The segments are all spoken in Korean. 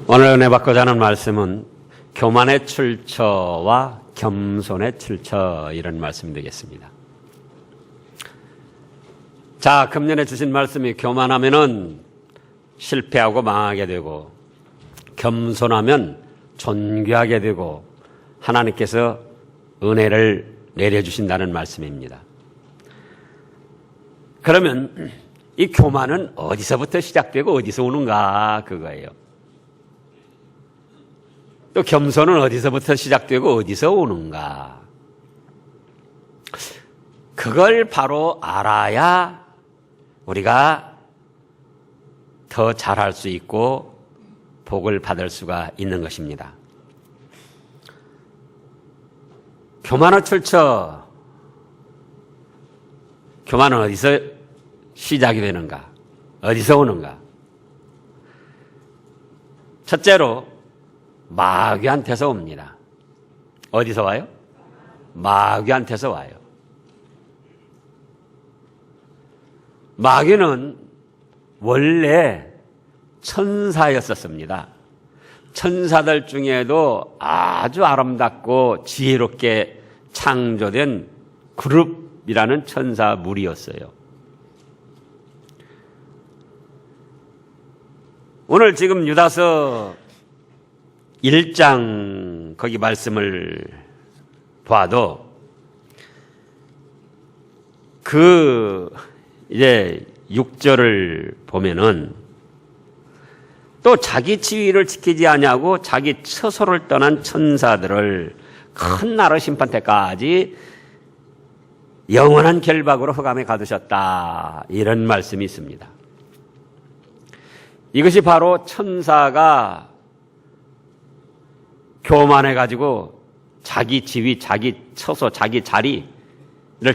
오늘 은혜 받고자 하는 말씀은 교만의 출처와 겸손의 출처, 이런 말씀이 되겠습니다. 자, 금년에 주신 말씀이 교만하면은 실패하고 망하게 되고, 겸손하면 존귀하게 되고, 하나님께서 은혜를 내려주신다는 말씀입니다. 그러면 이 교만은 어디서부터 시작되고 어디서 오는가, 그거예요. 또 겸손은 어디서부터 시작되고 어디서 오는가, 그걸 바로 알아야 우리가 더 잘할 수 있고 복을 받을 수가 있는 것입니다. 교만의 출처, 교만은 어디서 시작이 되는가, 어디서 오는가? 첫째로 마귀한테서 옵니다. 어디서 와요? 마귀한테서 와요. 마귀는 원래 천사였었습니다. 천사들 중에도 아주 아름답고 지혜롭게 창조된 그룹이라는 천사 무리였어요. 오늘 지금 유다서 1장 거기 말씀을 봐도 이제 6절을 보면은 또 자기 지위를 지키지 아니하고 자기 처소를 떠난 천사들을 큰 나라 심판 때까지 영원한 결박으로 흑암에 가두셨다, 이런 말씀이 있습니다. 이것이 바로 천사가 교만해가지고 자기 지위, 자기 처소, 자기 자리를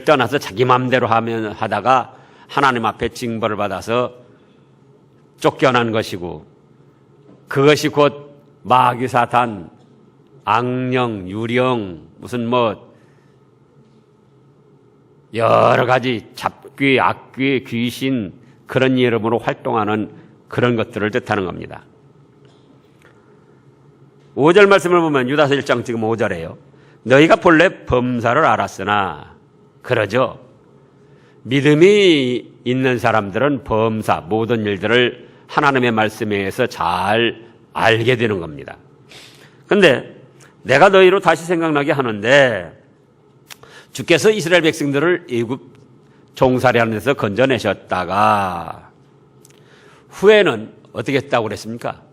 떠나서 자기 마음대로 하다가 하나님 앞에 징벌을 받아서 쫓겨난 것이고, 그것이 곧 마귀 사탄, 악령, 유령, 무슨 여러 가지 잡귀, 악귀, 귀신, 그런 이름으로 활동하는 그런 것들을 뜻하는 겁니다. 5절 말씀을 보면 유다서 1장 지금 5절에요. 너희가 본래 범사를 알았으나, 그러죠. 믿음이 있는 사람들은 범사, 모든 일들을 하나님의 말씀에 의해서 잘 알게 되는 겁니다. 그런데 내가 너희로 다시 생각나게 하는데, 주께서 이스라엘 백성들을 애굽 종살이하는 데서 건져내셨다가 후에는 어떻게 했다고 그랬습니까?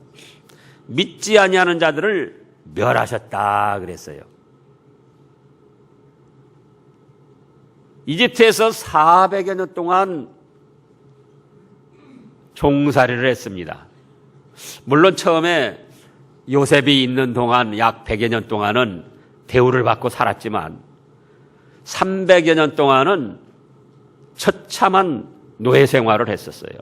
믿지 아니하는 자들을 멸하셨다 그랬어요. 이집트에서 400여 년 동안 종살이를 했습니다. 물론 처음에 요셉이 있는 동안 약 100여 년 동안은 대우를 받고 살았지만 300여 년 동안은 처참한 노예 생활을 했었어요.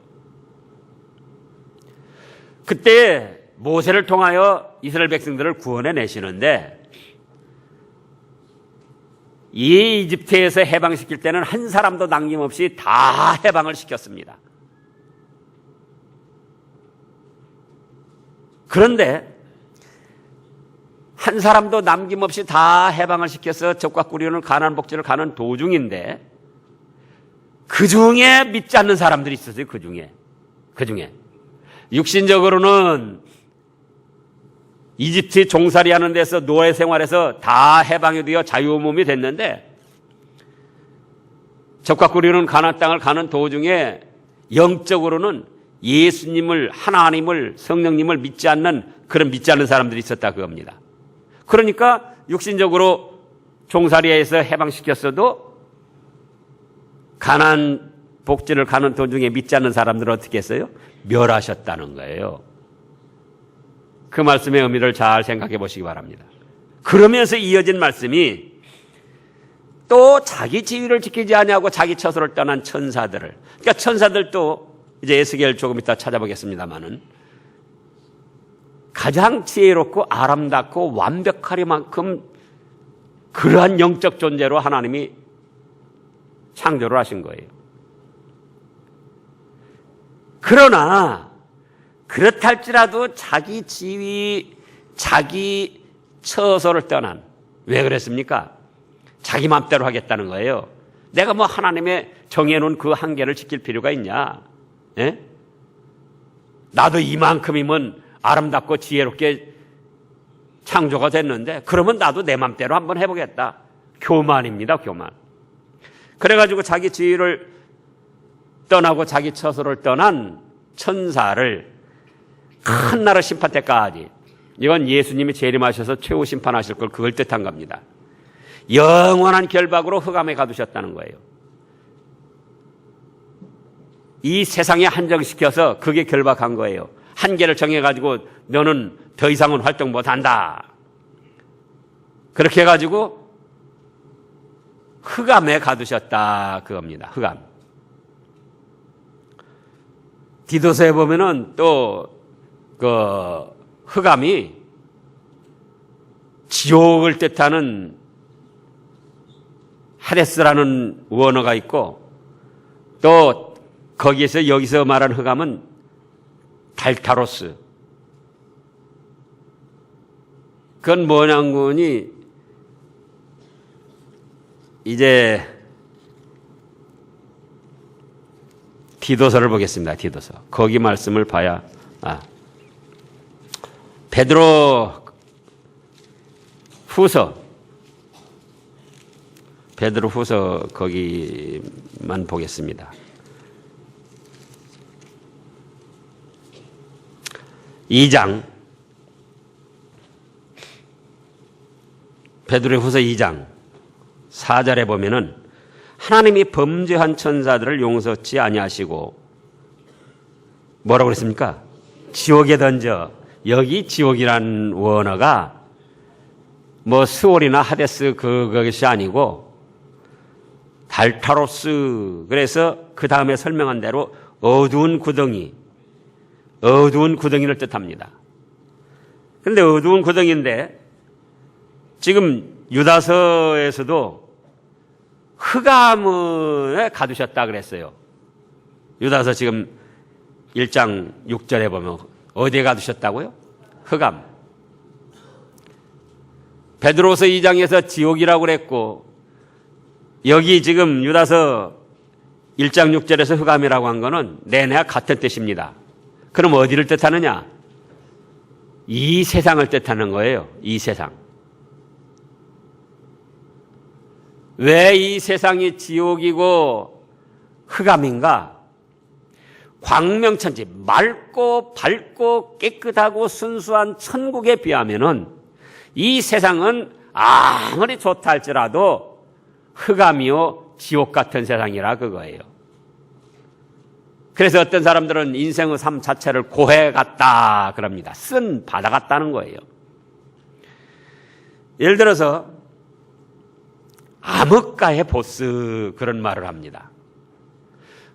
그때 모세를 통하여 이스라엘 백성들을 구원해 내시는데, 이 이집트에서 해방시킬 때는 한 사람도 남김없이 다 해방을 시켰습니다. 그런데 한 사람도 남김없이 다 해방을 시켜서 적과 꾸리오는 가나안 복지를 가는 도중인데, 그 중에 믿지 않는 사람들이 있었어요. 그 중에 육신적으로는 이집트 종살이 하는 데서 노예 생활에서 다 해방이 되어 자유몸이 됐는데, 적과 꾸리오는 가나안 땅을 가는 도중에 영적으로는 예수님을, 하나님을, 성령님을 믿지 않는 사람들이 있었다 그겁니다. 그러니까 육신적으로 종살이에서 해방시켰어도 가나안 복지를 가는 도중에 믿지 않는 사람들은 어떻게 했어요? 멸하셨다는 거예요. 그 말씀의 의미를 잘 생각해 보시기 바랍니다. 그러면서 이어진 말씀이 또 자기 지위를 지키지 아니하고 자기 처소를 떠난 천사들을, 그러니까 천사들도 이제 에스겔 조금 이따 찾아보겠습니다만은 가장 지혜롭고 아름답고 완벽하리만큼 그러한 영적 존재로 하나님이 창조를 하신 거예요. 그러나 그렇다 할지라도 자기 지위, 자기 처소를 떠난, 왜 그랬습니까? 자기 마음대로 하겠다는 거예요. 내가 뭐 하나님의 정해놓은 그 한계를 지킬 필요가 있냐? 예? 나도 이만큼이면 아름답고 지혜롭게 창조가 됐는데 그러면 나도 내 맘대로 한번 해보겠다. 교만입니다. 교만. 그래가지고 자기 지위를 떠나고 자기 처소를 떠난 천사를 큰 나라 심판 때까지, 이건 예수님이 재림하셔서 최후 심판하실 걸 그걸 뜻한 겁니다. 영원한 결박으로 흑암에 가두셨다는 거예요. 이 세상에 한정시켜서 그게 결박한 거예요. 한계를 정해가지고 너는 더 이상은 활동 못한다. 그렇게 해가지고 흑암에 가두셨다 그겁니다. 흑암. 디도서에 보면은 또 그 흑암이 지옥을 뜻하는 하데스라는 원어가 있고, 또 거기에서 여기서 말하는 흑암은 달타로스. 그건 뭐냐고니 이제 디도서를 보겠습니다. 디도서. 거기 말씀을 봐야 베드로 후서 거기만 보겠습니다. 2장, 베드로 후서 2장 4절에 보면은 하나님이 범죄한 천사들을 용서치 아니하시고 뭐라고 그랬습니까? 지옥에 던져. 여기 지옥이라는 원어가 뭐 스올이나 하데스 그것이 아니고 달타로스. 그래서 그 다음에 설명한 대로 어두운 구덩이를 뜻합니다. 그런데 어두운 구덩이인데 지금 유다서에서도 흑암에 가두셨다 그랬어요. 유다서 지금 1장 6절에 보면 어디에 가두셨다고요? 흑암. 베드로서 2장에서 지옥이라고 그랬고, 여기 지금 유다서 1장 6절에서 흑암이라고 한 거는 내내 같은 뜻입니다. 그럼 어디를 뜻하느냐? 이 세상을 뜻하는 거예요. 이 세상. 왜 이 세상이 지옥이고 흑암인가? 광명천지, 맑고 밝고 깨끗하고 순수한 천국에 비하면은 이 세상은 아무리 좋다 할지라도 흑암이요 지옥 같은 세상이라 그거예요. 그래서 어떤 사람들은 인생의 삶 자체를 고해 같다 그럽니다. 쓴 바다 같다는 거예요. 예를 들어서 암흑가의 보스 그런 말을 합니다.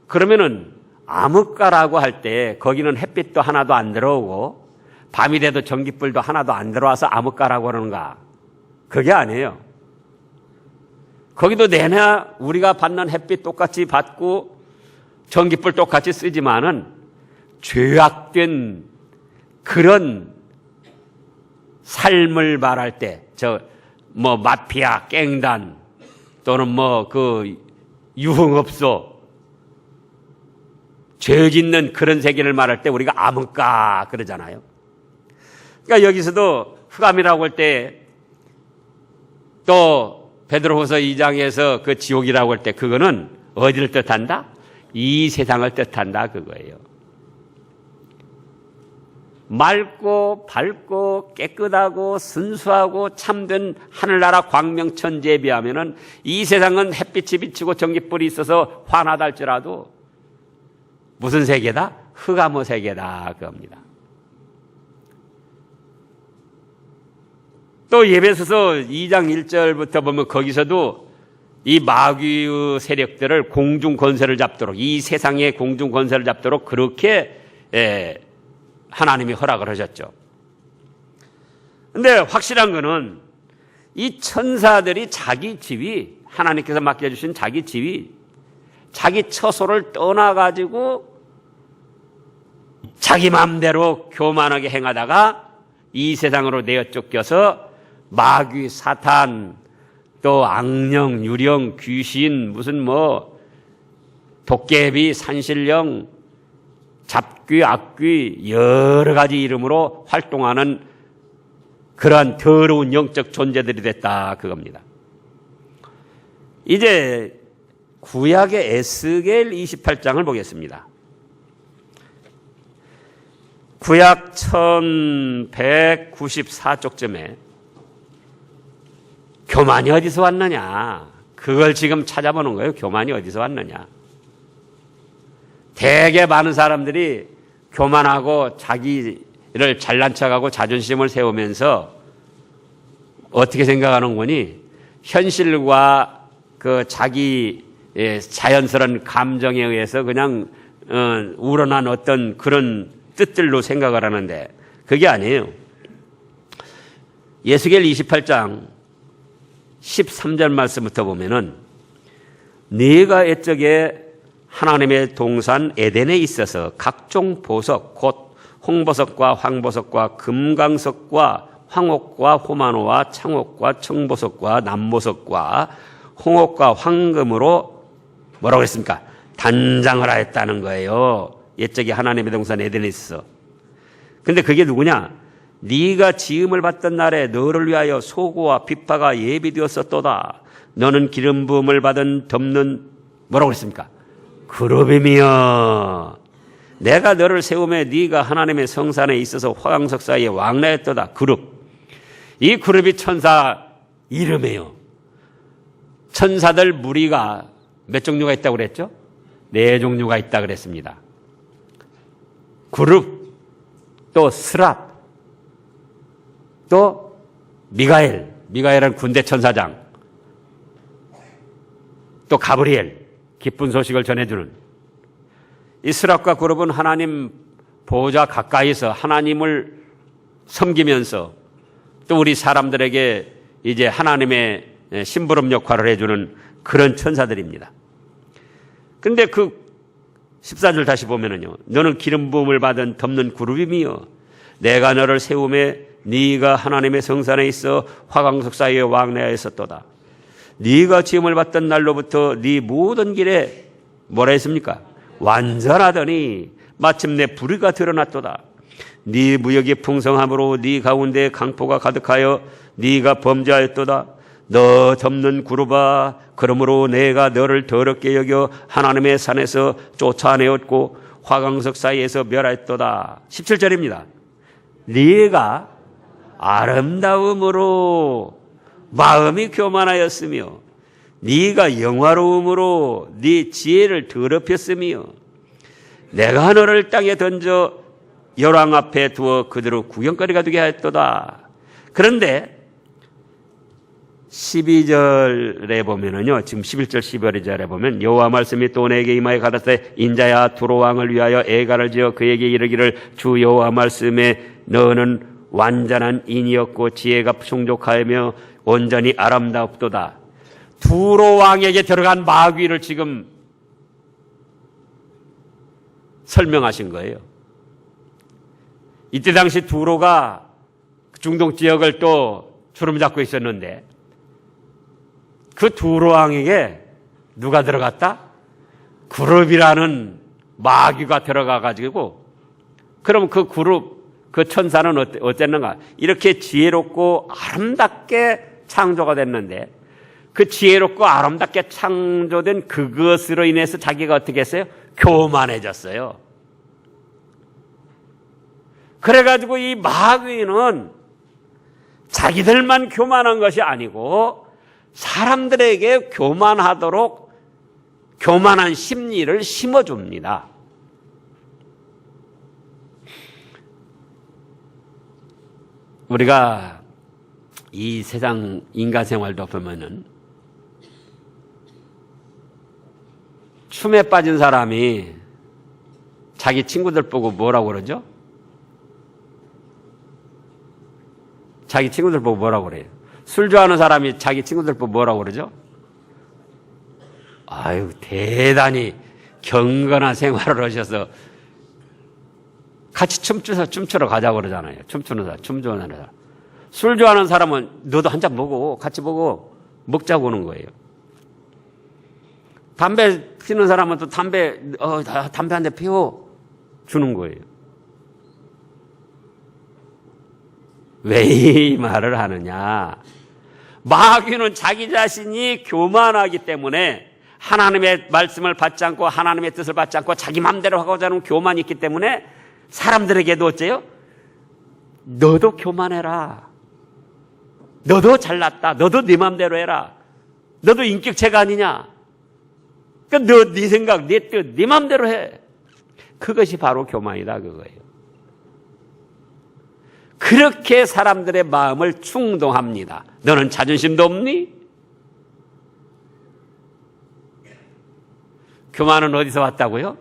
그러면은 암흑가라고 할 때 거기는 햇빛도 하나도 안 들어오고 밤이 돼도 전기불도 하나도 안 들어와서 암흑가라고 그러는가? 그게 아니에요. 거기도 내내 우리가 받는 햇빛 똑같이 받고 전기불 똑같이 쓰지만은 죄악된 그런 삶을 말할 때, 뭐 마피아, 깽단 또는 뭐 그 유흥업소, 죄 짓는 그런 세계를 말할 때 우리가 암흑가 그러잖아요. 그러니까 여기서도 흑암이라고 할 때 또 베드로후서 2장에서 그 지옥이라고 할 때 그거는 어디를 뜻한다? 이 세상을 뜻한다 그거예요. 맑고 밝고 깨끗하고 순수하고 참된 하늘나라 광명천지에 비하면은 이 세상은 햇빛이 비치고 전기불이 있어서 환하다 할지라도 무슨 세계다? 흑암의 세계다 그겁니다. 또 에베소서 2장 1절부터 보면 거기서도 이 마귀의 세력들을 공중 권세를 잡도록, 이 세상의 공중 권세를 잡도록 그렇게 하나님이 허락을 하셨죠. 그런데 확실한 거는 이 천사들이 자기 지위, 하나님께서 맡겨주신 자기 지위, 자기 처소를 떠나가지고 자기 마음대로 교만하게 행하다가 이 세상으로 내어 쫓겨서 마귀, 사탄, 또 악령, 유령, 귀신, 무슨 도깨비, 산신령, 잡귀, 악귀 여러 가지 이름으로 활동하는 그러한 더러운 영적 존재들이 됐다 그겁니다. 이제 구약의 에스겔 28장을 보겠습니다. 구약 1194쪽쯤에 교만이 어디서 왔느냐, 그걸 지금 찾아보는 거예요. 교만이 어디서 왔느냐. 되게 많은 사람들이 교만하고 자기를 잘난 척하고 자존심을 세우면서 어떻게 생각하는 거니? 현실과 그 자기 자연스러운 감정에 의해서 그냥 우러난 어떤 그런 뜻들로 생각을 하는데 그게 아니에요. 에스겔 28장 13절 말씀부터 보면은 네가 옛적에 하나님의 동산 에덴에 있어서 각종 보석 곧 홍보석과 황보석과 금강석과 황옥과 호마노와 창옥과 청보석과 남보석과 홍옥과 황금으로 뭐라고 했습니까? 단장을 하였다는 거예요. 옛적에 하나님의 동산 에덴에 있어서. 근데 그게 누구냐? 네가 지음을 받던 날에 너를 위하여 소고와 비파가 예비되었었도다. 너는 기름 부음을 받은 덮는 뭐라고 했습니까? 그룹이며 내가 너를 세우며 네가 하나님의 성산에 있어서 화강석 사이에 왕래했도다. 그룹. 이 그룹이 천사 이름이에요. 천사들 무리가 몇 종류가 있다고 그랬죠? 4종류가 있다고 그랬습니다. 그룹, 또 스랍, 또 미가엘은 군대 천사장, 또 가브리엘, 기쁜 소식을 전해주는. 이 스랍과 그룹은 하나님 보호자 가까이서 하나님을 섬기면서 또 우리 사람들에게 이제 하나님의 심부름 역할을 해주는 그런 천사들입니다. 근데 그 14절 다시 보면은요, 너는 기름 부음을 받은 덮는 그룹이며 내가 너를 세우며 네가 하나님의 성산에 있어 화강석 사이에 왕래하였었도다. 네가 지음을 받던 날로부터 네 모든 길에 뭐라 했습니까? 완전하더니 마침내 불의가 드러났도다. 네 무역이 풍성함으로 네 가운데 강포가 가득하여 네가 범죄하였도다. 너 덮는 그룹아, 그러므로 내가 너를 더럽게 여겨 하나님의 산에서 쫓아내었고 화강석 사이에서 멸하였도다. 17절입니다. 네가 아름다움으로 마음이 교만하였으며 네가 영화로움으로 네 지혜를 더럽혔으며 내가 너를 땅에 던져 열왕 앞에 두어 그대로 구경거리가 되게 하였도다. 그런데 12절에 보면은요, 지금 11절 12절에 보면 여호와 말씀이 또 내게 임하여 가라사대 인자야 두로 왕을 위하여 애가를 지어 그에게 이르기를 주 여호와 말씀에 너는 완전한 인이었고 지혜가 충족하며 온전히 아름답도다. 두로 왕에게 들어간 마귀를 지금 설명하신 거예요. 이때 당시 두로가 중동 지역을 또 주름 잡고 있었는데 그 두로 왕에게 누가 들어갔다? 그룹이라는 마귀가 들어가 가지고, 그럼 그 그룹, 그 천사는 어땠는가? 이렇게 지혜롭고 아름답게 창조가 됐는데 그 지혜롭고 아름답게 창조된 그것으로 인해서 자기가 어떻게 했어요? 교만해졌어요. 그래가지고 이 마귀는 자기들만 교만한 것이 아니고 사람들에게 교만하도록 교만한 심리를 심어줍니다. 우리가 이 세상 인간 생활도 보면은 춤에 빠진 사람이 자기 친구들 보고 뭐라고 그러죠? 자기 친구들 보고 뭐라고 그래요? 술 좋아하는 사람이 자기 친구들 보고 뭐라고 그러죠? 아유, 대단히 경건한 생활을 하셔서 같이 춤추러 가자고 그러잖아요. 춤추는 사람, 춤 좋아하는 사람. 술 좋아하는 사람은 너도 한 잔 먹어. 같이 먹자고 하는 거예요. 담배 피는 사람은 또 담배 한 대 피워 주는 거예요. 왜 이 말을 하느냐? 마귀는 자기 자신이 교만하기 때문에 하나님의 말씀을 받지 않고 하나님의 뜻을 받지 않고 자기 마음대로 하고자 하는 교만이 있기 때문에 사람들에게도 어째요? 너도 교만해라. 너도 잘났다. 너도 네 마음대로 해라. 너도 인격체가 아니냐. 그러니까 너 네 생각, 네 뜻, 네 마음대로 해. 그것이 바로 교만이다 그거예요. 그렇게 사람들의 마음을 충동합니다. 너는 자존심도 없니? 교만은 어디서 왔다고요?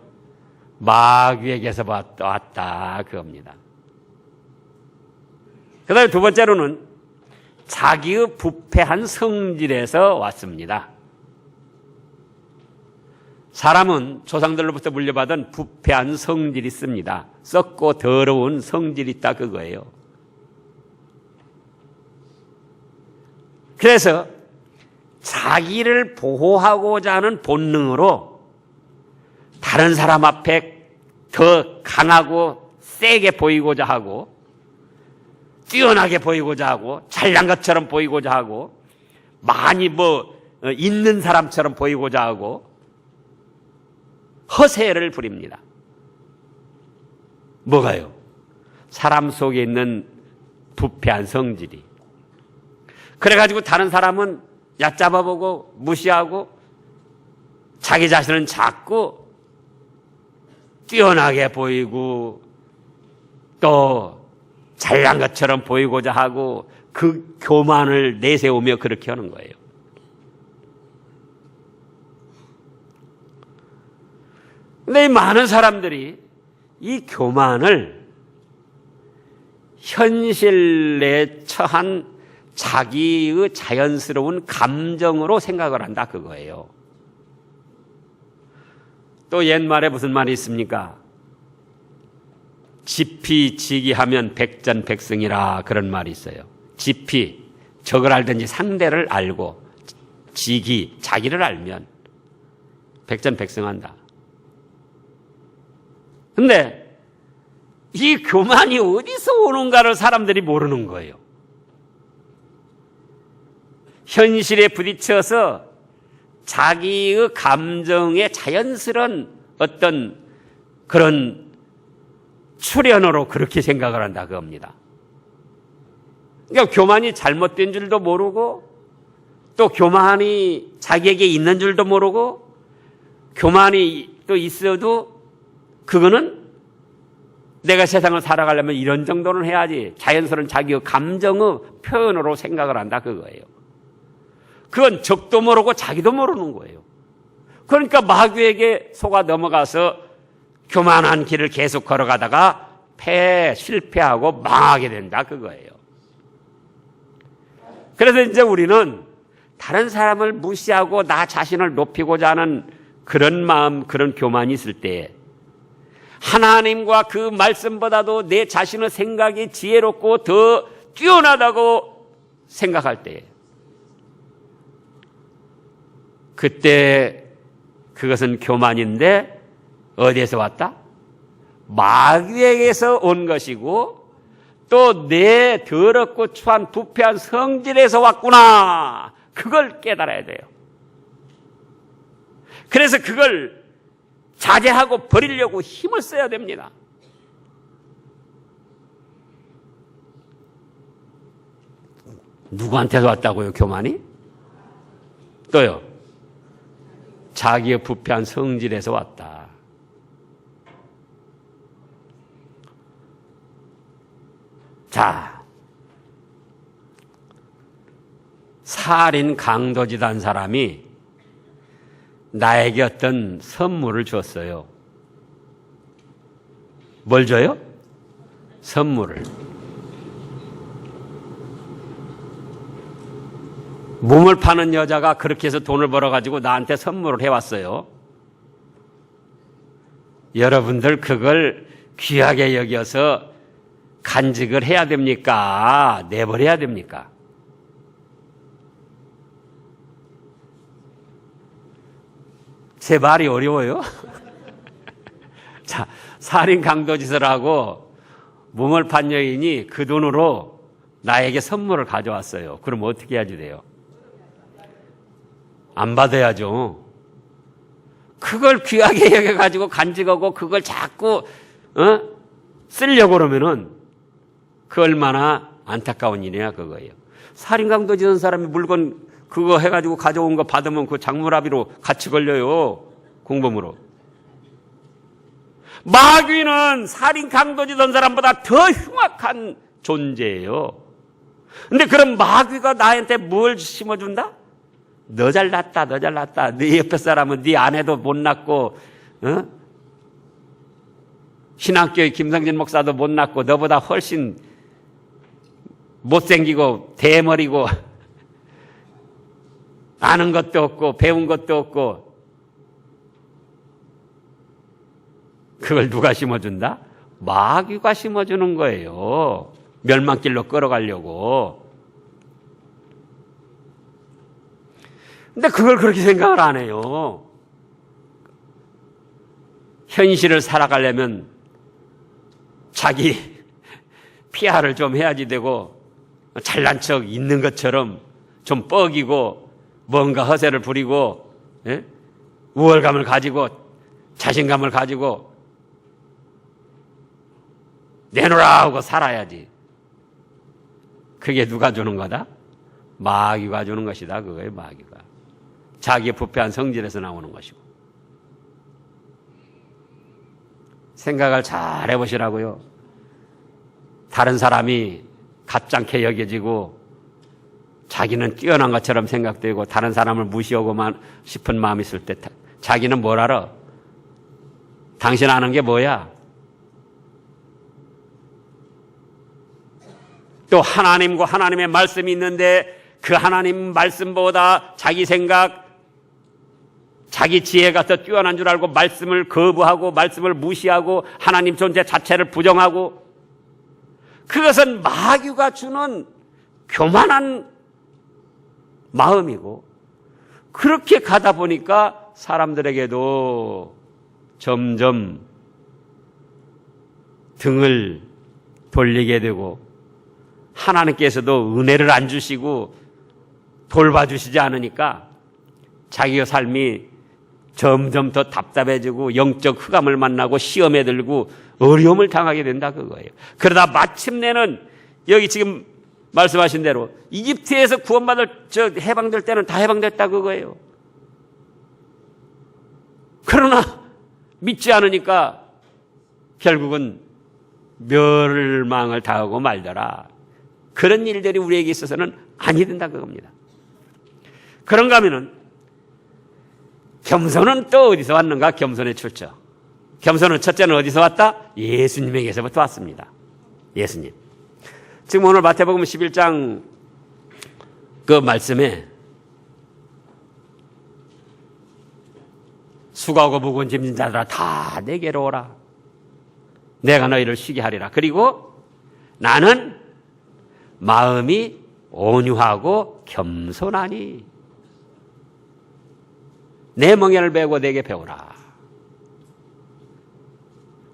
마귀에게서 왔다 그겁니다. 그 다음에 두 번째로는 자기의 부패한 성질에서 왔습니다. 사람은 조상들로부터 물려받은 부패한 성질이 있습니다. 썩고 더러운 성질이 있다 그거예요. 그래서 자기를 보호하고자 하는 본능으로 다른 사람 앞에 더 강하고 세게 보이고자 하고 뛰어나게 보이고자 하고 잘난 것처럼 보이고자 하고 많이 있는 사람처럼 보이고자 하고 허세를 부립니다. 뭐가요? 사람 속에 있는 부패한 성질이. 그래가지고 다른 사람은 얕잡아보고 무시하고 자기 자신은 자꾸 뛰어나게 보이고 또 잘난 것처럼 보이고자 하고 그 교만을 내세우며 그렇게 하는 거예요. 근데 이 많은 사람들이 이 교만을 현실에 처한 자기의 자연스러운 감정으로 생각을 한다 그거예요. 또 옛말에 무슨 말이 있습니까? 지피지기하면 백전백승이라 그런 말이 있어요. 지피, 적을 알든지 상대를 알고 지기, 자기를 알면 백전백승한다. 근데 이 교만이 어디서 오는가를 사람들이 모르는 거예요. 현실에 부딪혀서 자기의 감정의 자연스러운 어떤 그런 출현으로 그렇게 생각을 한다 그겁니다. 그러니까 교만이 잘못된 줄도 모르고 또 교만이 자기에게 있는 줄도 모르고 교만이 또 있어도 그거는 내가 세상을 살아가려면 이런 정도는 해야지 자연스러운 자기의 감정의 표현으로 생각을 한다 그거예요. 그건 적도 모르고 자기도 모르는 거예요. 그러니까 마귀에게 속아 넘어가서 교만한 길을 계속 걸어가다가 실패하고 망하게 된다 그거예요. 그래서 이제 우리는 다른 사람을 무시하고 나 자신을 높이고자 하는 그런 마음, 그런 교만이 있을 때 하나님과 그 말씀보다도 내 자신의 생각이 지혜롭고 더 뛰어나다고 생각할 때 그때 그것은 교만인데 어디에서 왔다? 마귀에게서 온 것이고 또 내 더럽고 추한 부패한 성질에서 왔구나. 그걸 깨달아야 돼요. 그래서 그걸 자제하고 버리려고 힘을 써야 됩니다. 누구한테서 왔다고요, 교만이? 또요. 자기의 부패한 성질에서 왔다. 자, 살인 강도짓 한 사람이 나에게 어떤 선물을 줬어요. 뭘 줘요? 선물을. 몸을 파는 여자가 그렇게 해서 돈을 벌어가지고 나한테 선물을 해왔어요. 여러분들 그걸 귀하게 여겨서 간직을 해야 됩니까? 내버려야 됩니까? 제 말이 어려워요? 자, 살인 강도짓을 하고 몸을 판 여인이 그 돈으로 나에게 선물을 가져왔어요. 그럼 어떻게 해야지 돼요? 안 받아야죠. 그걸 귀하게 여겨가지고 간직하고 그걸 자꾸 쓰려고 그러면은 그 얼마나 안타까운 일이냐 그거예요. 살인 강도짓한 사람이 물건 그거 해가지고 가져온 거 받으면 그 장물합의로 같이 걸려요. 공범으로. 마귀는 살인 강도짓한 사람보다 더 흉악한 존재예요. 근데 그럼 마귀가 나한테 뭘 심어준다? 너 잘났다, 너 잘났다. 네 옆에 사람은 네 아내도 못 낳고, 신학교의 김성진 목사도 못 낳고, 너보다 훨씬 못생기고, 대머리고, 아는 것도 없고, 배운 것도 없고, 그걸 누가 심어준다? 마귀가 심어주는 거예요. 멸망길로 끌어가려고. 근데 그걸 그렇게 생각을 안 해요. 현실을 살아가려면 자기 PR을 좀 해야지 되고, 잘난 척 있는 것처럼 좀 뻐기고, 뭔가 허세를 부리고, 우월감을 가지고, 자신감을 가지고, 내놓으라 하고 살아야지. 그게 누가 주는 거다? 마귀가 주는 것이다. 그거예요, 마귀가. 자기의 부패한 성질에서 나오는 것이고. 생각을 잘 해보시라고요. 다른 사람이 가짱게 여겨지고 자기는 뛰어난 것처럼 생각되고 다른 사람을 무시하고만 싶은 마음이 있을 때 자기는 뭘 알아? 당신 아는 게 뭐야? 또 하나님과 하나님의 말씀이 있는데 그 하나님 말씀보다 자기 생각, 자기 지혜가 더 뛰어난 줄 알고 말씀을 거부하고 말씀을 무시하고 하나님 존재 자체를 부정하고, 그것은 마귀가 주는 교만한 마음이고, 그렇게 가다 보니까 사람들에게도 점점 등을 돌리게 되고 하나님께서도 은혜를 안 주시고 돌봐주시지 않으니까 자기의 삶이 점점 더 답답해지고 영적 흑암을 만나고 시험에 들고 어려움을 당하게 된다 그거예요. 그러다 마침내는 여기 지금 말씀하신 대로 이집트에서 구원받을 해방될 때는 다 해방됐다 그거예요. 그러나 믿지 않으니까 결국은 멸망을 당하고 말더라. 그런 일들이 우리에게 있어서는 아니 된다 그겁니다. 그런가 하면은 겸손은 또 어디서 왔는가? 겸손의 출처. 겸손은 첫째는 어디서 왔다? 예수님에게서부터 왔습니다. 예수님. 지금 오늘 마태복음 11장 그 말씀에 수고하고 무거운 짐진 자들아 다 내게로 오라. 내가 너희를 쉬게 하리라. 그리고 나는 마음이 온유하고 겸손하니 내 멍에를 베고 내게 배우라.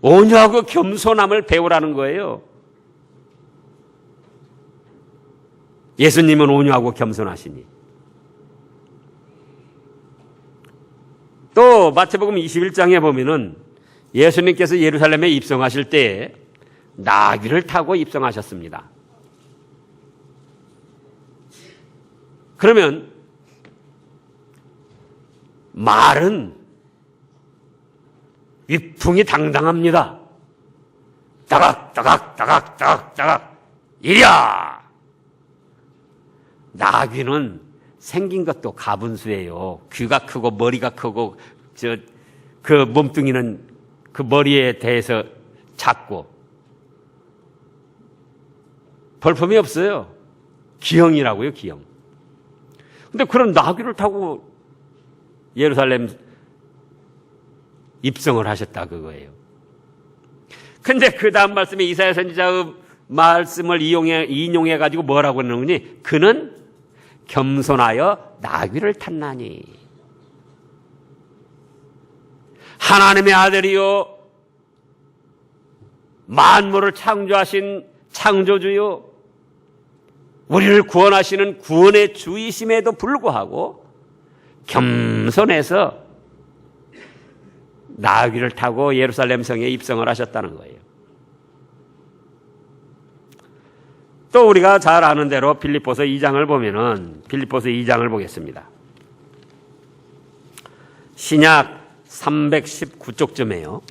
온유하고 겸손함을 배우라는 거예요. 예수님은 온유하고 겸손하시니. 또 마태복음 21장에 보면은 예수님께서 예루살렘에 입성하실 때에 나귀를 타고 입성하셨습니다. 그러면 말은 위풍이 당당합니다. 따각 이랴. 나귀는 생긴 것도 가분수예요. 귀가 크고 머리가 크고 그 몸뚱이는 그 머리에 대해서 작고 볼품이 없어요. 기형이라고요, 기형. 근데 그런 나귀를 타고 예루살렘 입성을 하셨다 그거예요. 근데 그 다음 말씀에 이사야 선지자의 말씀을 인용해 가지고 뭐라고 하느니 그는 겸손하여 나귀를 탔나니 하나님의 아들이요 만물을 창조하신 창조주요 우리를 구원하시는 구원의 주이심에도 불구하고 겸손해서 나귀를 타고 예루살렘 성에 입성을 하셨다는 거예요. 또 우리가 잘 아는 대로 빌립보서 2장을 보면은 빌립보서 2장을 보겠습니다. 신약 319쪽쯤에요.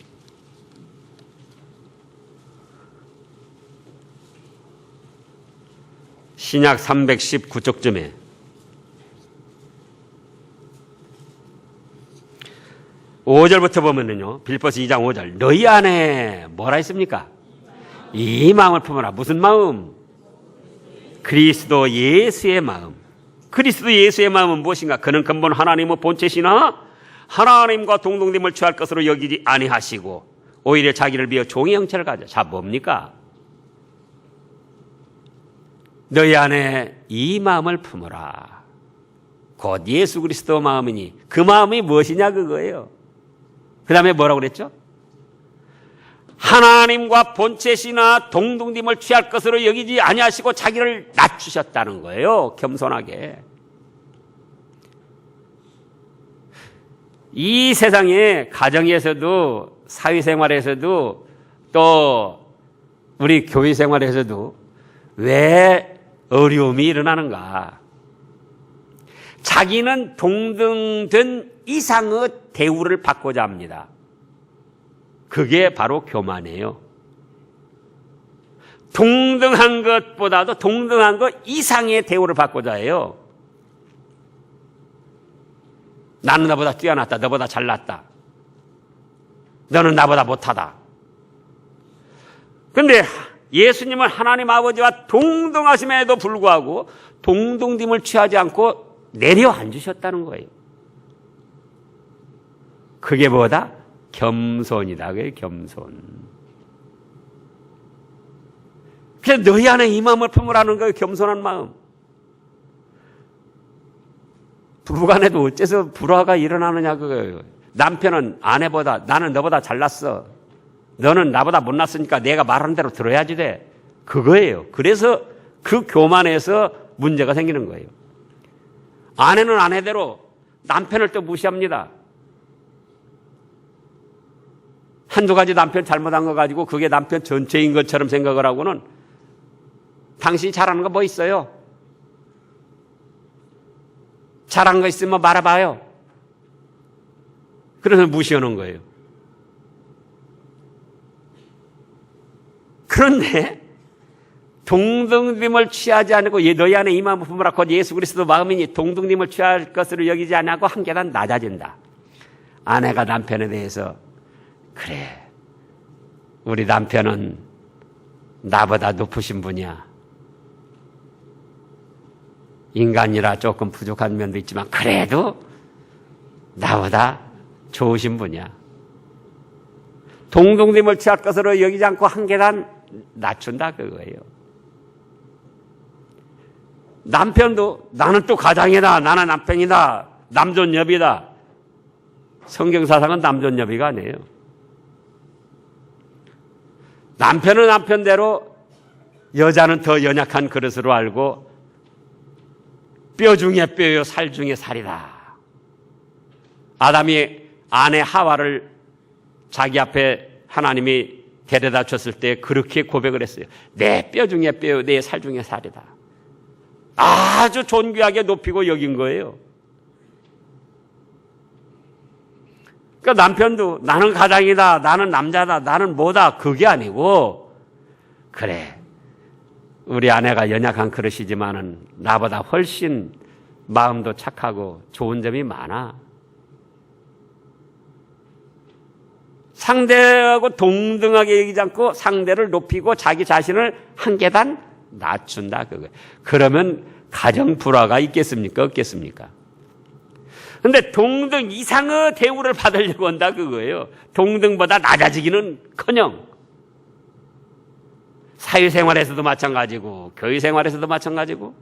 신약 319쪽쯤에 5절부터 보면은요. 빌립보서 2장 5절. 너희 안에 뭐라 했습니까? 이 마음을 품어라. 무슨 마음? 그리스도 예수의 마음. 그리스도 예수의 마음은 무엇인가? 그는 근본 하나님의 본체시나 하나님과 동등됨을 취할 것으로 여기지 아니하시고 오히려 자기를 비워 종의 형체를 가져. 자, 뭡니까? 너희 안에 이 마음을 품어라. 곧 예수 그리스도 마음이니 그 마음이 무엇이냐 그거예요. 그 다음에 뭐라고 그랬죠? 하나님과 본체시나 동등됨을 취할 것으로 여기지 아니하시고 자기를 낮추셨다는 거예요. 겸손하게. 이 세상에 가정에서도 사회생활에서도 또 우리 교회생활에서도 왜 어려움이 일어나는가? 자기는 동등된 이상의 대우를 받고자 합니다. 그게 바로 교만이에요. 동등한 것보다도 동등한 것 이상의 대우를 받고자 해요. 나는 너보다 뛰어났다. 너보다 잘났다. 너는 나보다 못하다. 그런데 예수님은 하나님 아버지와 동등하심에도 불구하고 동등됨을 취하지 않고 내려앉으셨다는 거예요. 그게 뭐다? 겸손이다. 그게 겸손. 그래서 너희 안에 이 마음을 품으라는 거예요. 겸손한 마음. 부부간에도 어째서 불화가 일어나느냐 그거예요. 남편은 아내보다 나는 너보다 잘났어. 너는 나보다 못났으니까 내가 말하는 대로 들어야지 돼. 그거예요. 그래서 그 교만에서 문제가 생기는 거예요. 아내는 아내대로 남편을 또 무시합니다. 한두 가지 남편 잘못한 거 가지고 그게 남편 전체인 것처럼 생각을 하고는 당신이 잘하는 거 뭐 있어요? 잘한 거 있으면 말해봐요. 그래서 무시하는 거예요. 그런데 동등됨을 취하지 않고 너희 안에 이 마음을 품으라 곧 예수 그리스도 마음이니 동등됨을 취할 것으로 여기지 않고 한 계단 낮아진다. 아내가 남편에 대해서 그래 우리 남편은 나보다 높으신 분이야. 인간이라 조금 부족한 면도 있지만 그래도 나보다 좋으신 분이야. 동등됨을 취할 것으로 여기지 않고 한 계단 낮춘다 그거예요. 남편도 나는 또 가장이다. 나는 남편이다. 남존여비다. 성경사상은 남존여비가 아니에요. 남편은 남편대로 여자는 더 연약한 그릇으로 알고 뼈 중에 뼈요 살 중에 살이다. 아담이 아내 하와를 자기 앞에 하나님이 데려다 줬을 때 그렇게 고백을 했어요. 내 뼈 중에 뼈요 내 살 중에 살이다. 아주 존귀하게 높이고 여긴 거예요. 그러니까 남편도 나는 가장이다. 나는 남자다. 나는 뭐다. 그게 아니고 그래 우리 아내가 연약한 그릇이지만은 나보다 훨씬 마음도 착하고 좋은 점이 많아. 상대하고 동등하게 여기지 않고 상대를 높이고 자기 자신을 한 계단 낮춘다 그거예요. 그러면 가정 불화가 있겠습니까? 없겠습니까? 그런데 동등 이상의 대우를 받으려고 한다 그거예요. 동등보다 낮아지기는커녕 사회생활에서도 마찬가지고 교회 생활에서도 마찬가지고.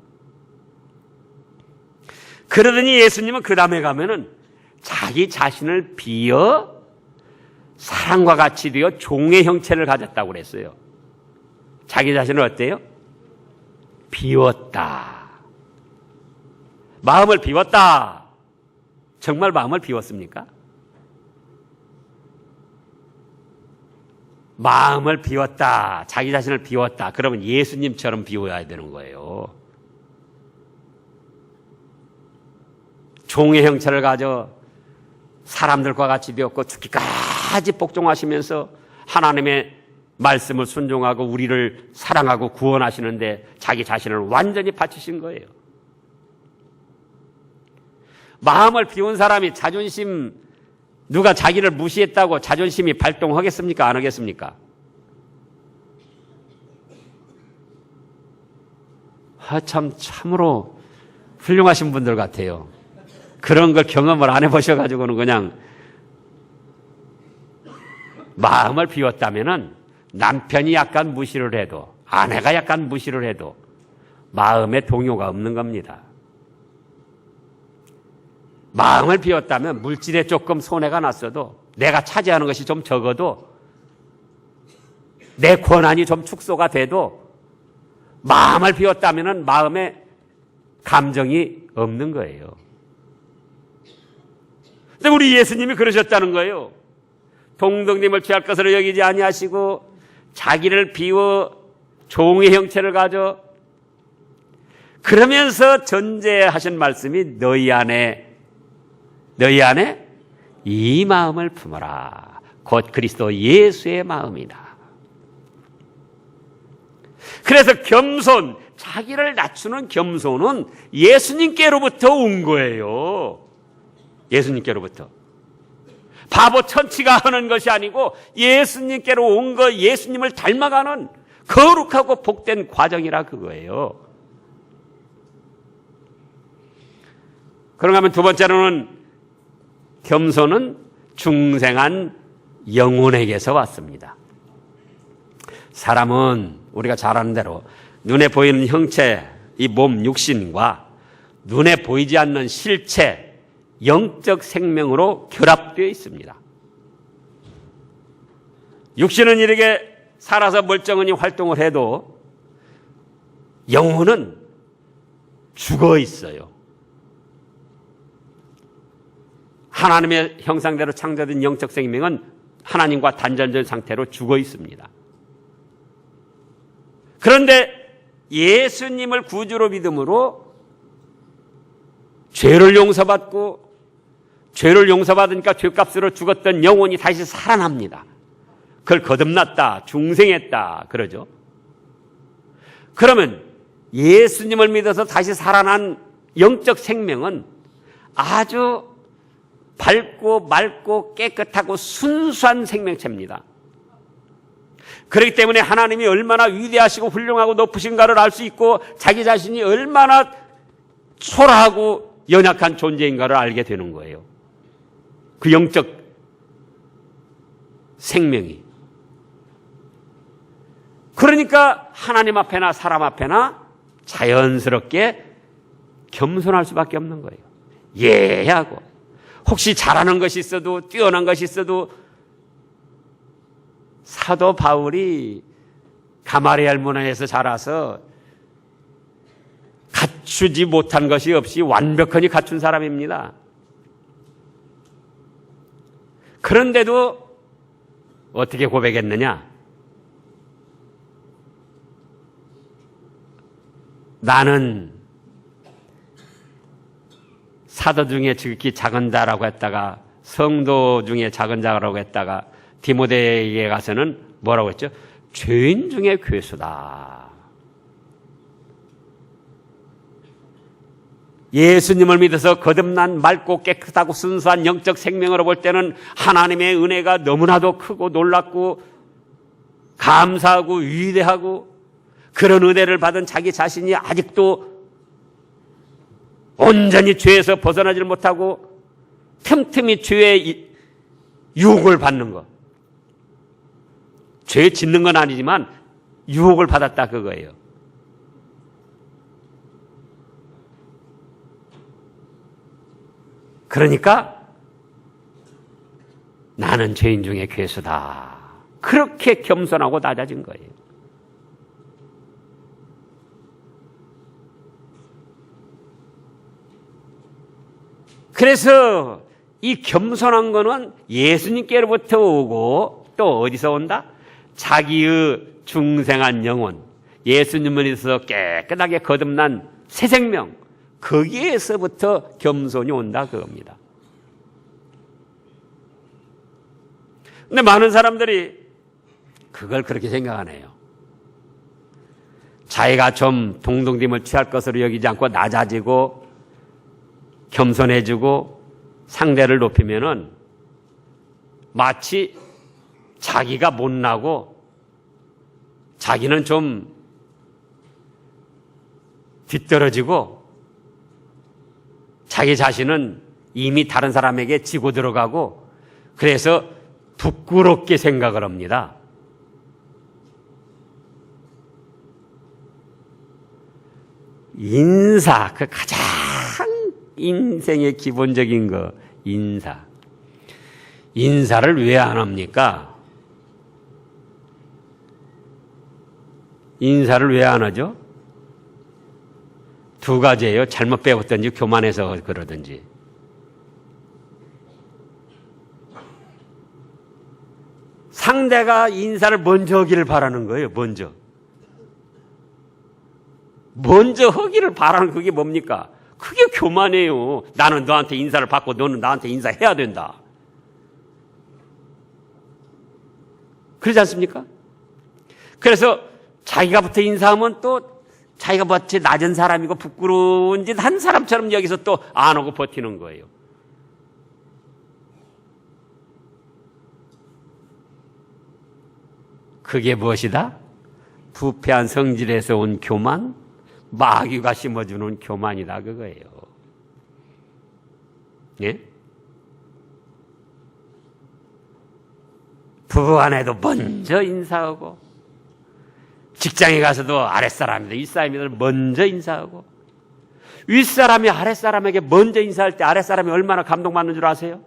그러더니 예수님은 그 다음에 가면은 자기 자신을 비어 사람과 같이 되어 종의 형체를 가졌다고 그랬어요. 자기 자신을 어때요? 비웠다. 마음을 비웠다. 정말 마음을 비웠습니까? 마음을 비웠다. 자기 자신을 비웠다. 그러면 예수님처럼 비워야 되는 거예요. 종의 형체를 가져 사람들과 같이 되었고 죽기까지 복종하시면서 하나님의 말씀을 순종하고 우리를 사랑하고 구원하시는데 자기 자신을 완전히 바치신 거예요. 마음을 비운 사람이 자존심, 누가 자기를 무시했다고 자존심이 발동하겠습니까? 안 하겠습니까? 참으로 훌륭하신 분들 같아요. 그런 걸 경험을 안 해보셔가지고는 그냥 마음을 비웠다면은 남편이 약간 무시를 해도 아내가 약간 무시를 해도 마음에 동요가 없는 겁니다. 마음을 비웠다면 물질에 조금 손해가 났어도 내가 차지하는 것이 좀 적어도 내 권한이 좀 축소가 돼도 마음을 비웠다면 마음에 감정이 없는 거예요. 근데 우리 예수님이 그러셨다는 거예요. 동덕님을 취할 것으로 여기지 아니하시고 자기를 비워 종의 형체를 가져 그러면서 전제하신 말씀이 너희 안에 이 마음을 품어라. 곧 그리스도 예수의 마음이다. 그래서 겸손, 자기를 낮추는 겸손은 예수님께로부터 온 거예요. 예수님께로부터. 바보 천치가 하는 것이 아니고 예수님께로 온 거, 예수님을 닮아가는 거룩하고 복된 과정이라 그거예요. 그런가 하면 두 번째로는 겸손은 중생한 영혼에게서 왔습니다. 사람은 우리가 잘 아는 대로 눈에 보이는 형체, 이 몸 육신과 눈에 보이지 않는 실체, 영적 생명으로 결합되어 있습니다. 육신은 이렇게 살아서 멀쩡하니 활동을 해도 영혼은 죽어 있어요. 하나님의 형상대로 창조된 영적 생명은 하나님과 단절된 상태로 죽어 있습니다. 그런데 예수님을 구주로 믿음으로 죄를 용서받고 죄를 용서받으니까 죄값으로 죽었던 영혼이 다시 살아납니다. 그걸 거듭났다, 중생했다 그러죠. 그러면 예수님을 믿어서 다시 살아난 영적 생명은 아주 밝고 맑고 깨끗하고 순수한 생명체입니다. 그렇기 때문에 하나님이 얼마나 위대하시고 훌륭하고 높으신가를 알 수 있고 자기 자신이 얼마나 초라하고 연약한 존재인가를 알게 되는 거예요. 그 영적 생명이. 그러니까 하나님 앞에나 사람 앞에나 자연스럽게 겸손할 수밖에 없는 거예요. 예하고 혹시 잘하는 것이 있어도 뛰어난 것이 있어도 사도 바울이 가마리엘 문화에서 자라서 갖추지 못한 것이 없이 완벽하니 갖춘 사람입니다. 그런데도 어떻게 고백했느냐? 나는 사도 중에 지극히 작은 자라고 했다가 성도 중에 작은 자라고 했다가 디모데에게 가서는 뭐라고 했죠? 죄인 중에 괴수다. 예수님을 믿어서 거듭난 맑고 깨끗하고 순수한 영적 생명으로 볼 때는 하나님의 은혜가 너무나도 크고 놀랍고 감사하고 위대하고 그런 은혜를 받은 자기 자신이 아직도 온전히 죄에서 벗어나질 못하고 틈틈이 죄의 유혹을 받는 것. 죄 짓는 건 아니지만 유혹을 받았다 그거예요. 그러니까 나는 죄인 중에 괴수다. 그렇게 겸손하고 낮아진 거예요. 그래서 이 겸손한 거는 예수님께로부터 오고 또 어디서 온다? 자기의 중생한 영혼, 예수님을 있어서 깨끗하게 거듭난 새 생명, 거기에서부터 겸손이 온다 그겁니다. 근데 많은 사람들이 그걸 그렇게 생각하네요. 자기가 좀 동동림을 취할 것으로 여기지 않고 낮아지고 겸손해지고 상대를 높이면은 마치 자기가 못나고 자기는 좀 뒤떨어지고 자기 자신은 이미 다른 사람에게 지고 들어가고 그래서 부끄럽게 생각을 합니다. 인사, 그 가장 인생의 기본적인 거, 인사. 인사를 왜 안 합니까? 인사를 왜 안 하죠? 두 가지예요. 잘못 배웠든지 교만해서 그러든지. 상대가 인사를 먼저 하기를 바라는 거예요. 먼저 하기를 바라는 그게 뭡니까? 그게 교만이에요. 나는 너한테 인사를 받고 너는 나한테 인사해야 된다. 그러지 않습니까? 그래서 자기가부터 인사하면 또 자기가 마치 낮은 사람이고 부끄러운 짓 한 사람처럼 여기서 또 안 하고 버티는 거예요. 그게 무엇이다? 부패한 성질에서 온 교만, 마귀가 심어주는 교만이다 그거예요. 예? 부부간에도 먼저 인사하고 직장에 가서도 아랫사람이든 윗사람이든 먼저 인사하고 윗사람이 아랫사람에게 먼저 인사할 때 아랫사람이 얼마나 감동받는 줄 아세요?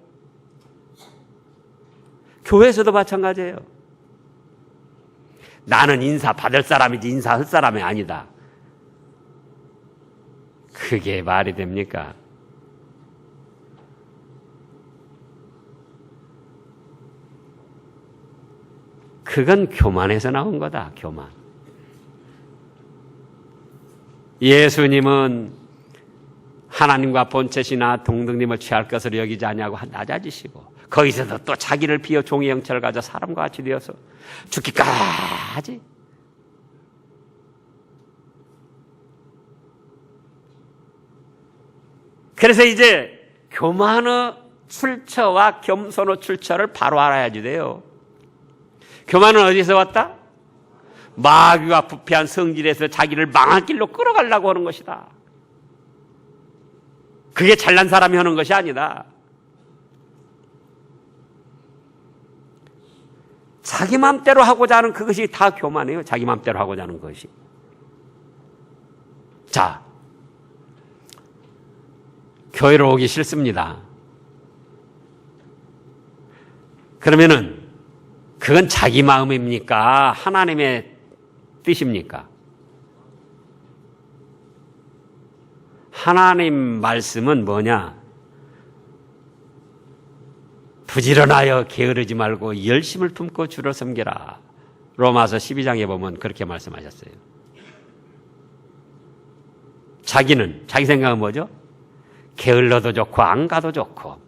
교회에서도 마찬가지예요. 나는 인사 받을 사람이지 인사할 사람이 아니다. 그게 말이 됩니까? 그건 교만에서 나온 거다. 교만. 예수님은 하나님과 본체시나 동등님을 취할 것으로 여기지 아니하고 낮아지시고 거기서도 또 자기를 비워 종의 형체를 가져 사람과 같이 되어서 죽기까지 그래서 이제 교만의 출처와 겸손의 출처를 바로 알아야지 돼요. 교만은 어디서 왔다? 마귀와 부패한 성질에서 자기를 망할 길로 끌어가려고 하는 것이다. 그게 잘난 사람이 하는 것이 아니다. 자기 마음대로 하고자 하는 그것이 다 교만이에요. 자기 마음대로 하고자 하는 것이. 자, 교회를 오기 싫습니다. 그러면은 그건 자기 마음입니까? 하나님의 뜻입니까? 하나님 말씀은 뭐냐? 부지런하여 게으르지 말고 열심을 품고 주를 섬겨라. 로마서 12장에 보면 그렇게 말씀하셨어요. 자기 생각은 뭐죠? 게을러도 좋고 안 가도 좋고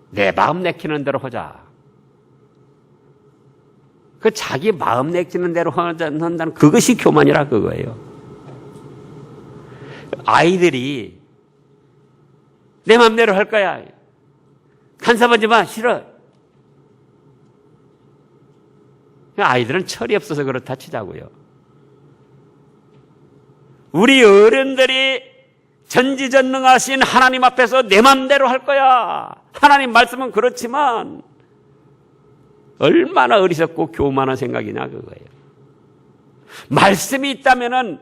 내 마음 내키는 대로 하자. 그 자기 마음 내키는 대로 한다는 그것이 교만이라 그거예요. 아이들이 내 마음대로 할 거야. 간섭하지 마. 싫어. 아이들은 철이 없어서 그렇다 치자고요. 우리 어른들이 전지전능하신 하나님 앞에서 내 마음대로 할 거야. 하나님 말씀은 그렇지만 얼마나 어리석고 교만한 생각이냐 그거예요. 말씀이 있다면은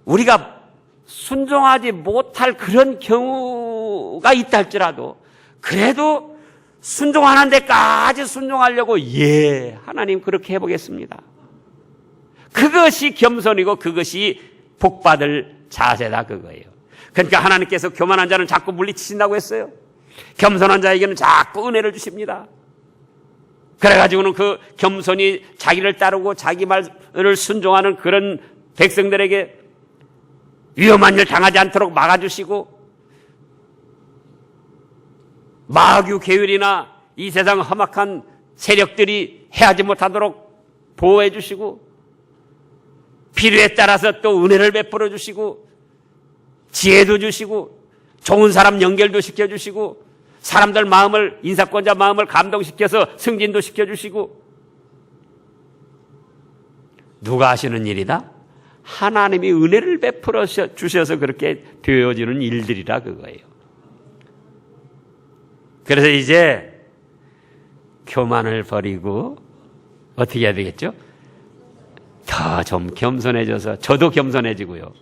우리가 순종하지 못할 그런 경우가 있다 할지라도 그래도 순종하는 데까지 순종하려고 하나님 그렇게 해보겠습니다. 그것이 겸손이고 그것이 복받을 자세다 그거예요. 그러니까 하나님께서 교만한 자는 자꾸 물리치신다고 했어요. 겸손한 자에게는 자꾸 은혜를 주십니다. 그래가지고는 그 겸손히 자기를 따르고 자기 말을 순종하는 그런 백성들에게 위험한 일 당하지 않도록 막아주시고 마귀 계율이나 이 세상 험악한 세력들이 해하지 못하도록 보호해 주시고 필요에 따라서 또 은혜를 베풀어 주시고 지혜도 주시고 좋은 사람 연결도 시켜주시고 사람들 마음을 인사권자 마음을 감동시켜서 승진도 시켜주시고 누가 하시는 일이다? 하나님이 은혜를 베풀어 주셔서 그렇게 되어지는 일들이라 그거예요. 그래서 이제 교만을 버리고 어떻게 해야 되겠죠? 더 좀 겸손해져서 저도 겸손해지고요.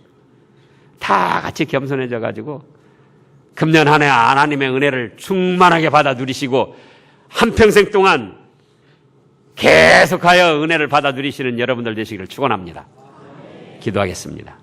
다 같이 겸손해져 가지고 금년 한 해 하나님의 은혜를 충만하게 받아 누리시고 한평생 동안 계속하여 은혜를 받아 누리시는 여러분들 되시기를 축원합니다. 기도하겠습니다.